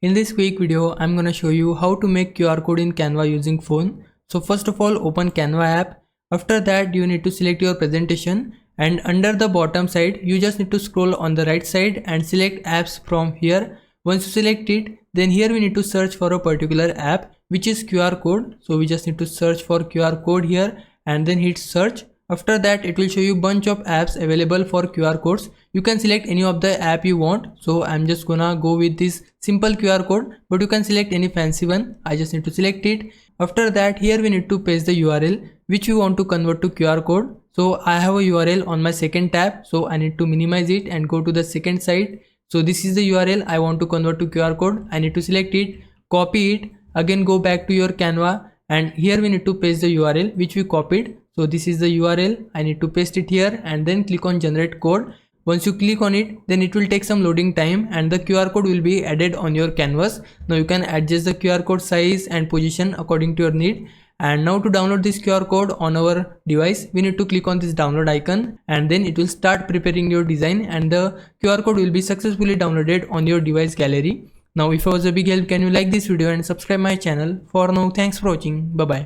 In this quick video, I'm gonna show you how to make QR code in Canva using phone. So first of all, open Canva app. After that, you need to select your presentation, and under the bottom side, you just need to scroll on the right side and select apps from here. Once you select it, then here we need to search for a particular app which is QR code. So we just need to search for QR code here and then hit search. After that, it will show you bunch of apps available for QR codes. You can select any of the app you want. So I'm just gonna go with this simple QR code, but you can select any fancy one. I just need to select it. After that, here we need to paste the URL which we want to convert to QR code. So I have a URL on my second tab, so I need to minimize it and go to the second site. So this is the URL I want to convert to QR code. I need to select it, copy it, again go back to your Canva, and here we need to paste the URL which we copied. So this is the URL, I need to paste it here and then click on generate code. Once you click on it, then it will take some loading time and the QR code will be added on your canvas. Now you can adjust the QR code size and position according to your need. And now to download this QR code on our device, we need to click on this download icon and then it will start preparing your design and the QR code will be successfully downloaded on your device gallery. Now if it was a big help, can you like this video and subscribe my channel. For now, thanks for watching. Bye bye.